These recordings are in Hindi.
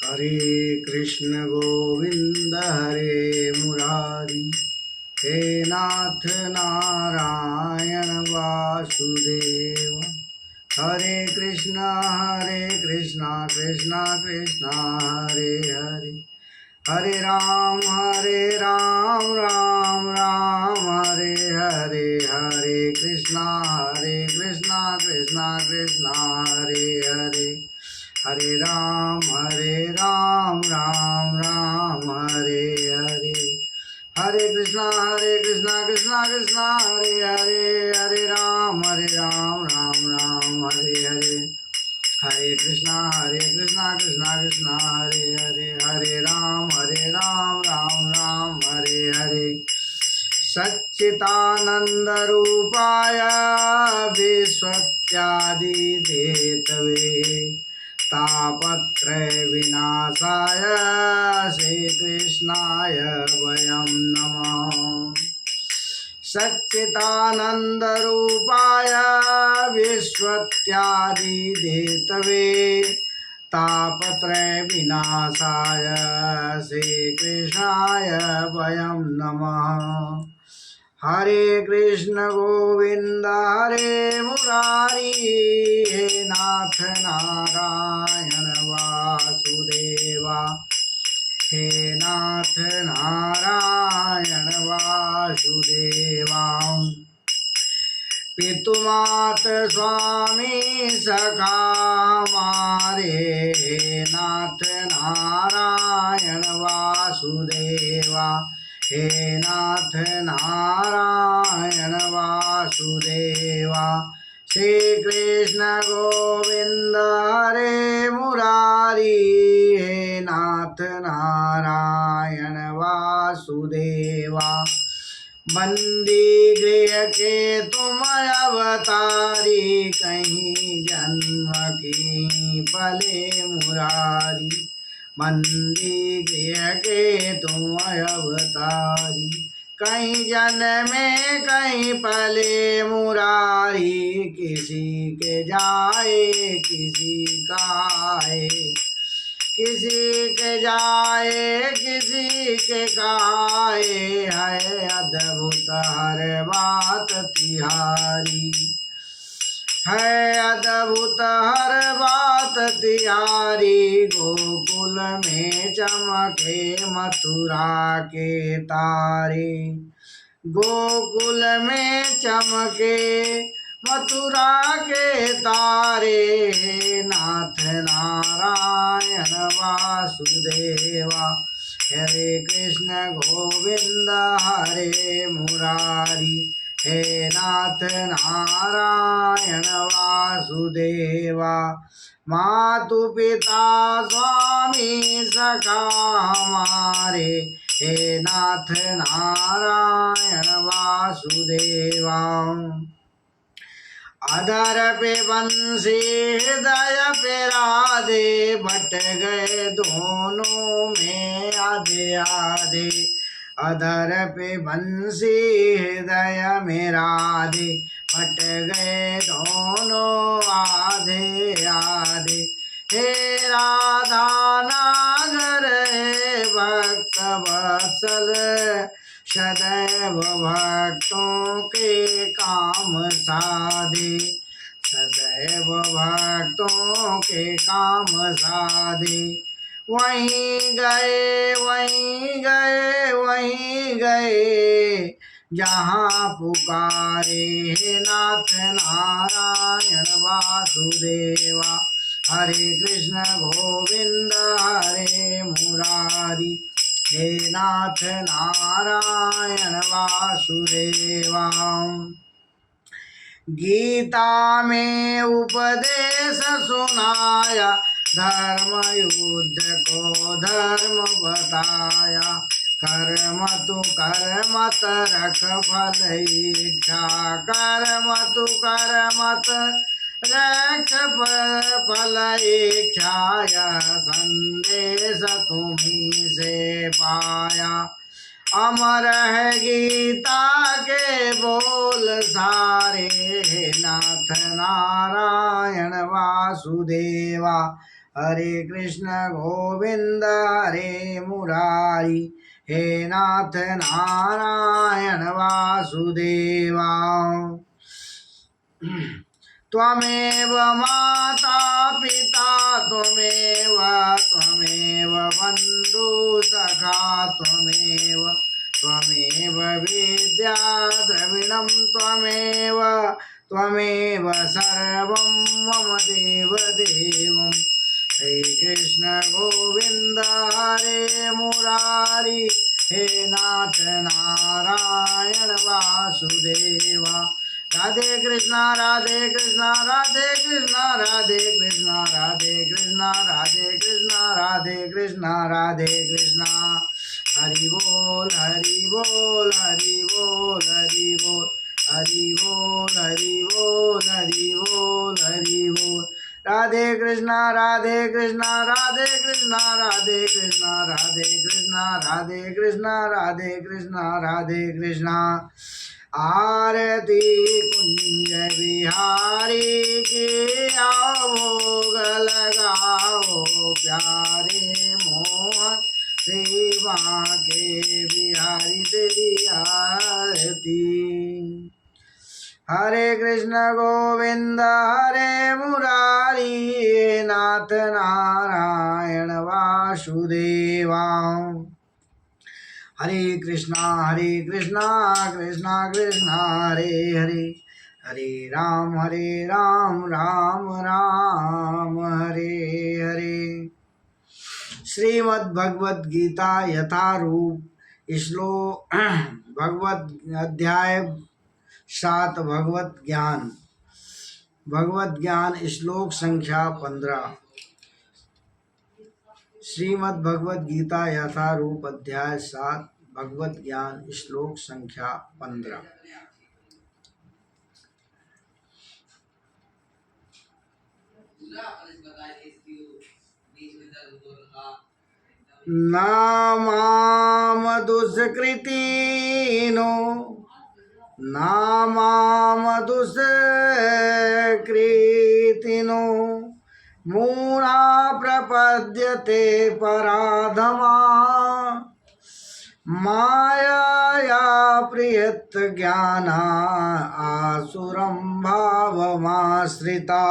हरे कृष्ण गोविंद हरे मुरारी, हे नाथ नारायण वासुदेव। हरे कृष्णा कृष्णा कृष्णा हरे हरे, हरे राम राम राम हरे हरे, हरे कृष्णा कृष्णा कृष्णा हरे हरे, हरे राम राम राम हरे हरे, हरे कृष्णा कृष्णा कृष्णा हरे हरे, हरे राम राम राम हरे हरे, हरे कृष्णा कृष्णा कृष्णा हरे हरे, हरे राम राम राम हरे हरे। सच्चिदानंद रूपाय विश्वत्यादि हेतवे, तापत्रय विनाशाय श्रीकृष्णाय वयं नमः। सच्चिदानंद रूपाय विश्वत्यादि हेतवे, तापत्रय विनाशाय श्रीकृष्णाय वयं नमः। हरे कृष्ण गोविंद हरे मुरारी, हे नाथ नारायण वासुदेवा, हे नाथ नारायण वासुदेवा। पितुमात स्वामी सखा हमारे, हे नाथ नारायण वासुदेवा, हे नाथ नारायण वासुदेवा। श्री कृष्ण गोविंद हरे मुरारी, हे नाथ नारायण वासुदेवा। बंदी गृह के तुम अवतारी, कहीं जन्म की पले मुरारी। बंदी गृह के तुम अवतारी, कहीं जन्मे कहीं पले मुरारी। किसी के जाए किसी का आए, किसी के जाए किसी के गाए, है अद्भुत हर बात तिहारी, है अद्भुत हर बात तिहारी। गोकुल में चमके मथुरा के तारे, गोकुल में चमके मथुरा के तारे, नाथ नारायण वासुदेवा। हरे कृष्ण गोविंद हरे मुरारी, हे नाथ नारायण वासुदेवा। मातु पिता स्वामी सखा हमारे, हे नाथ नारायण वासुदेवा। अधर पे बंसी हृदय पे राधे, बट गए दोनों में आधे आधे। अधर पे बंसी हृदय में राधे, बट गए दोनों आधे आधे। हे राधा नागर हे भक्त वत्सल, सदैव भक्तों के काम साधे, सदैव भक्तों के काम साधे। वहीं गए वहीं गए वहीं गए, जहाँ पुकारे हे नाथ नारायण वासुदेवा। हरे कृष्ण गोविंद हरे मुरारी, हे नाथ नारायण वासुदेवा। गीता में उपदेश सुनाया, धर्म युद्ध को धर्म बताया। कर्म तु कर मत रख फल इच्छा, कर्म तु कर मत रख फल इच्छाया। संदेश तुम्ही से पाया, अमर है गीता के बोल सारे, नाथ नारायण वासुदेवा। हरे कृष्ण गोविंद हरे मुरारी, हे नाथ नारायण वासुदेवा। त्वमेव माता पिता त्वमेव बन्धु सखा त्वमेव विद्या द्रविणं त्वमेव सर्वं मम देवदेवं। हे कृष्ण गोविंद हरे मुरारी, हे नाथ नारायण वासुदेवा। राधे कृष्णा राधे कृष्णा राधे कृष्णा राधे कृष्णा राधे कृष्णा राधे कृष्णा राधे कृष्णा राधे कृष्णा। हरि बोल हरि बोल हरि बोल हरि बोल हरि बोल हरि बोल हरि बोल हरि बोल। राधे कृष्णा राधे कृष्णा राधे कृष्णा राधे कृष्णा राधे कृष्णा राधे कृष्णा राधे कृष्णा राधे कृष्णा। आरती कुंज बिहारी की आओ भोग लगाओ प्यारे मोहन सेवा के बिहारी तेरी आरती। हरे कृष्ण गोविंद हरे मुरारी, नाथ नारायण वासुदेवा। हरे कृष्णा कृष्णा कृष्णा हरे हरे, हरे राम राम राम हरे हरे। श्रीमद् भगवद गीता यथारूप श्लोक भगवत अध्याय 7 भगवत ज्ञान श्लोक संख्या 15। श्रीमद् भगवद गीता यथारूप अध्याय 7 भगवत ज्ञान श्लोक संख्या 15। नामाम दुष्कृतिनो नामाम दुष्कृतिनो मूढ़ा प्रपद्यते पराधमा, माया प्रियत ज्ञाना आसुरं भावमाश्रिता।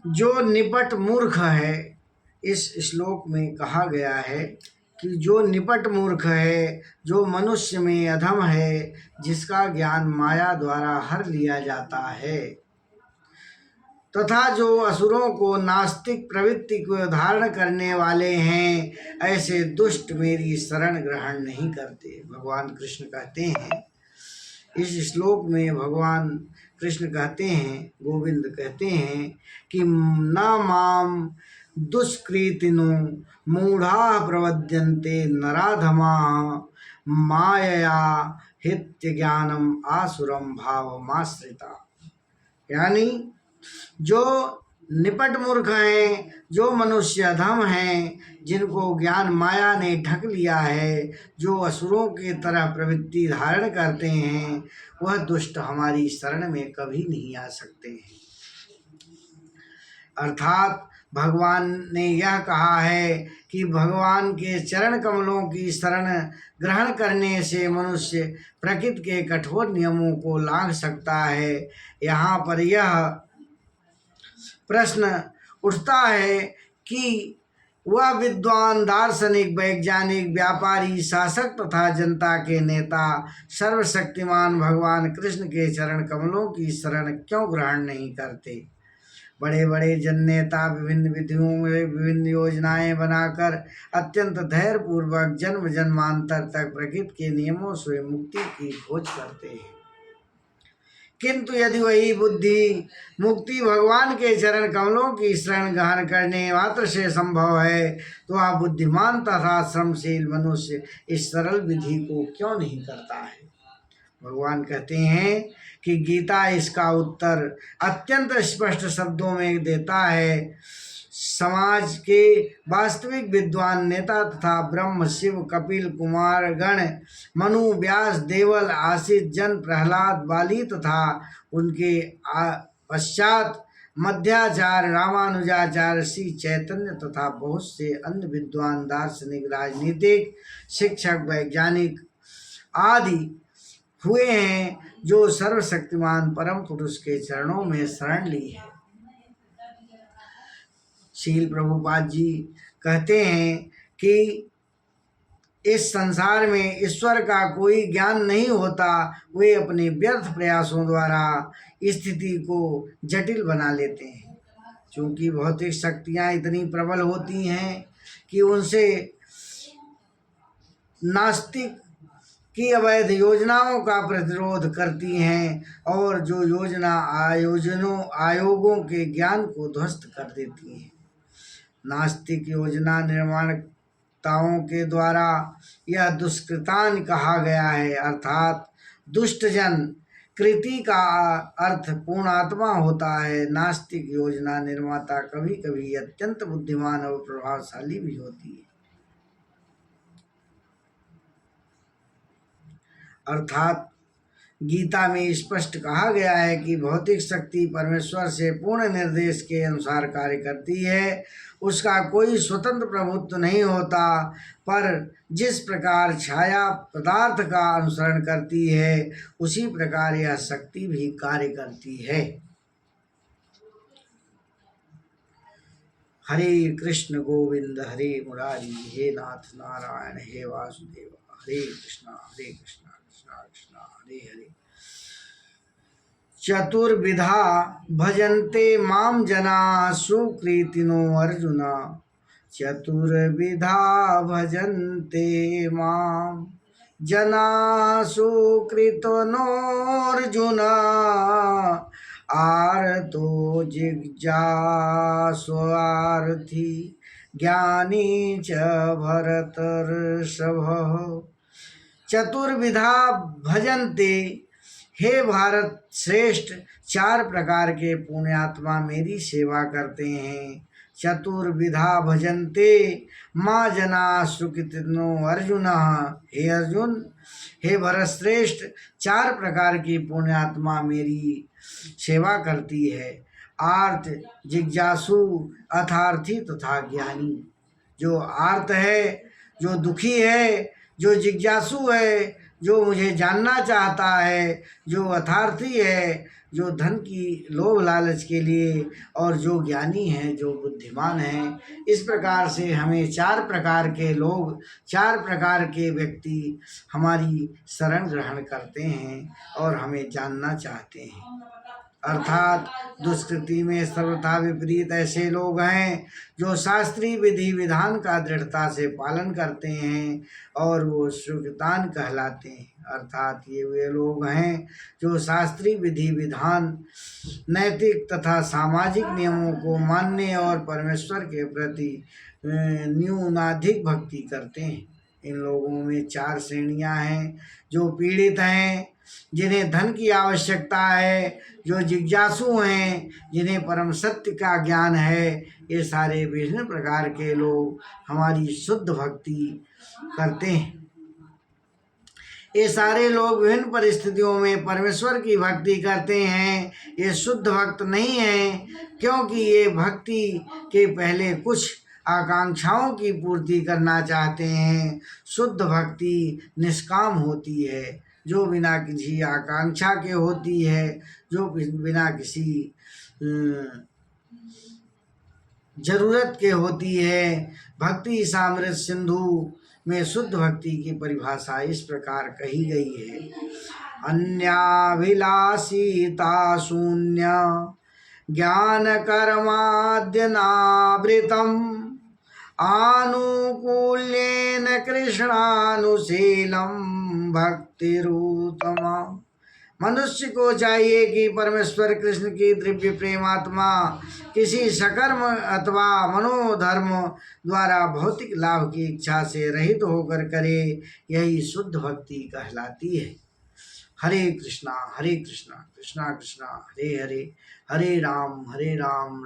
जो निपट मूर्ख है, इस श्लोक में कहा गया है कि जो निपट मूर्ख है, जो मनुष्य में अधम है, जिसका ज्ञान माया द्वारा हर लिया जाता है, तथा जो असुरों को नास्तिक प्रवृत्ति को धारण करने वाले हैं, ऐसे दुष्ट मेरी शरण ग्रहण नहीं करते। भगवान कृष्ण कहते हैं इस श्लोक में, भगवान कृष्ण कहते हैं, गोविंद कहते हैं कि न माम दुष्कृतिनो मूढ़ा प्रवद्यन्ते नराधमा, मायया हित्य ज्ञानम आसुरम भावमाश्रिता। यानी जो निपट मूर्ख हैं, जो मनुष्य अधम हैं, जिनको ज्ञान माया ने ढक लिया है, जो असुरों की तरह प्रवृत्ति धारण करते हैं, वह दुष्ट हमारी शरण में कभी नहीं आ सकते हैं। अर्थात भगवान ने यह कहा है कि भगवान के चरण कमलों की शरण ग्रहण करने से मनुष्य प्रकृति के कठोर नियमों को लांघ सकता है। यहाँ पर यह प्रश्न उठता है कि वह विद्वान, दार्शनिक, वैज्ञानिक, व्यापारी, शासक तथा जनता के नेता सर्वशक्तिमान भगवान कृष्ण के चरण कमलों की शरण क्यों ग्रहण नहीं करते। बड़े बड़े जननेता विभिन्न विधियों में विभिन्न योजनाएं बनाकर अत्यंत धैर्यपूर्वक जन्म जन्मांतर तक प्रकृति के नियमों से मुक्ति की खोज करते हैं, किंतु यदि वही बुद्धि मुक्ति भगवान के चरण कमलों की शरण ग्रहण करने मात्र से संभव है, तो वह बुद्धिमान तथा श्रमशील मनुष्य इस सरल विधि को क्यों नहीं करता है। भगवान कहते हैं कि गीता इसका उत्तर अत्यंत स्पष्ट शब्दों में देता है। समाज के वास्तविक विद्वान नेता तथा ब्रह्म, शिव, कपिल, कुमार गण, मनु, व्यास, देवल, आशित जन, प्रहलाद, बाली तथा उनके पश्चात मध्याचार्य, रामानुजाचार्य, श्री चैतन्य तथा बहुत से अन्य विद्वान, दार्शनिक, राजनीतिक, शिक्षक, वैज्ञानिक आदि हुए हैं, जो सर्वशक्तिमान परम पुरुष के चरणों में शरण ली है। श्रील प्रभुपाद जी कहते हैं कि इस संसार में ईश्वर का कोई ज्ञान नहीं होता। वे अपने व्यर्थ प्रयासों द्वारा स्थिति को जटिल बना लेते हैं। क्योंकि भौतिक शक्तियाँ इतनी प्रबल होती हैं कि उनसे नास्तिक की अवैध योजनाओं का प्रतिरोध करती हैं और जो योजना आयोगों के ज्ञान को ध्वस्त कर देती हैं। नास्तिक योजना निर्माणताओं के द्वारा यह दुष्कृतान कहा गया है, अर्थात दुष्टजन। कृति का अर्थ पूर्ण आत्मा होता है। नास्तिक योजना निर्माता कभी कभी अत्यंत बुद्धिमान और प्रभावशाली भी होती है। अर्थात गीता में स्पष्ट कहा गया है कि भौतिक शक्ति परमेश्वर से पूर्ण निर्देश के अनुसार कार्य करती है। उसका कोई स्वतंत्र प्रभुत्व नहीं होता, पर जिस प्रकार छाया पदार्थ का अनुसरण करती है, उसी प्रकार यह शक्ति भी कार्य करती है। हरे कृष्ण गोविंद हरे मुरारी, हे नाथ नारायण हे वासुदेव, हरे कृष्णा कृष्णा कृष्णा हरे हरे। चतुर्विधा भजन्ते माम जना सुकृतिनो अर्जुन। चतुर्विधा भजन्ते माम जना सुकृतिनो अर्जुन। आर्तो जिज्ञासुरर्थी ज्ञानी च भरतर्षभ। चतुर्विधा भजन्ते, हे भारत श्रेष्ठ, चार प्रकार के पुण्यात्मा मेरी सेवा करते हैं। चतुर्विधा भजन्ते माँ जना सुकृतिनो अर्जुन। हे अर्जुन, हे भरत श्रेष्ठ, चार प्रकार की पुण्यात्मा मेरी सेवा करती है। आर्त, जिज्ञासु, अर्थार्थी तथा ज्ञानी। जो आर्त है, जो दुखी है, जो जिज्ञासु है, जो मुझे जानना चाहता है, जो अर्थार्थी है, जो धन की लोभ लालच के लिए, और जो ज्ञानी है, जो बुद्धिमान है। इस प्रकार से हमें चार प्रकार के लोग, चार प्रकार के व्यक्ति हमारी शरण ग्रहण करते हैं और हमें जानना चाहते हैं। अर्थात दुष्कृति में सर्वथा विपरीत ऐसे लोग हैं जो शास्त्रीय विधि विधान का दृढ़ता से पालन करते हैं और वो सुकृतान कहलाते हैं। अर्थात ये वे लोग हैं जो शास्त्रीय विधि विधान, नैतिक तथा सामाजिक नियमों को मानने और परमेश्वर के प्रति न्यूनाधिक भक्ति करते हैं। इन लोगों में चार श्रेणियां हैं। जो पीड़ित हैं, जिन्हें धन की आवश्यकता है, जो जिज्ञासु हैं, जिन्हें परम सत्य का ज्ञान है। ये सारे विभिन्न प्रकार के लोग हमारी शुद्ध भक्ति करते हैं। ये सारे लोग विभिन्न परिस्थितियों में परमेश्वर की भक्ति करते हैं। ये शुद्ध भक्त नहीं हैं, क्योंकि ये भक्ति के पहले कुछ आकांक्षाओं की पूर्ति करना चाहते हैं। शुद्ध भक्ति निष्काम होती है, जो बिना किसी आकांक्षा के होती है, जो बिना किसी जरूरत के होती है। भक्ति सामृत सिंधु में शुद्ध भक्ति की परिभाषा इस प्रकार कही गई है। अन्याभिलाषिता शून्य ज्ञान कर्माद्यनावृतम् आनुकूल्येन कृष्णानुशीलं भक्तिरूतमा। मनुष्य को चाहिए कि परमेश्वर कृष्ण की दिव्य प्रेमात्मा किसी सकर्म अथवा मनोधर्म द्वारा भौतिक लाभ की इच्छा से रहित होकर करे। यही शुद्ध भक्ति कहलाती है। हरे कृष्णा कृष्णा कृष्णा हरे हरे, हरे राम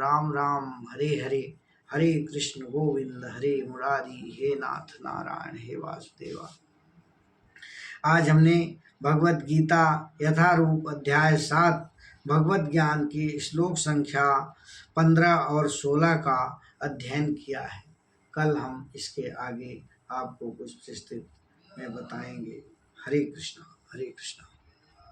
राम राम हरे हरे, हरे कृष्ण गोविंद हरे मुरारी, हे नाथ नारायण हे वासुदेवा। आज हमने भगवत गीता यथारूप अध्याय 7 भगवत ज्ञान की श्लोक संख्या 15 और 16 का अध्ययन किया है। कल हम इसके आगे आपको कुछ विस्तृत में बताएंगे। हरे कृष्णा, हरे कृष्णा।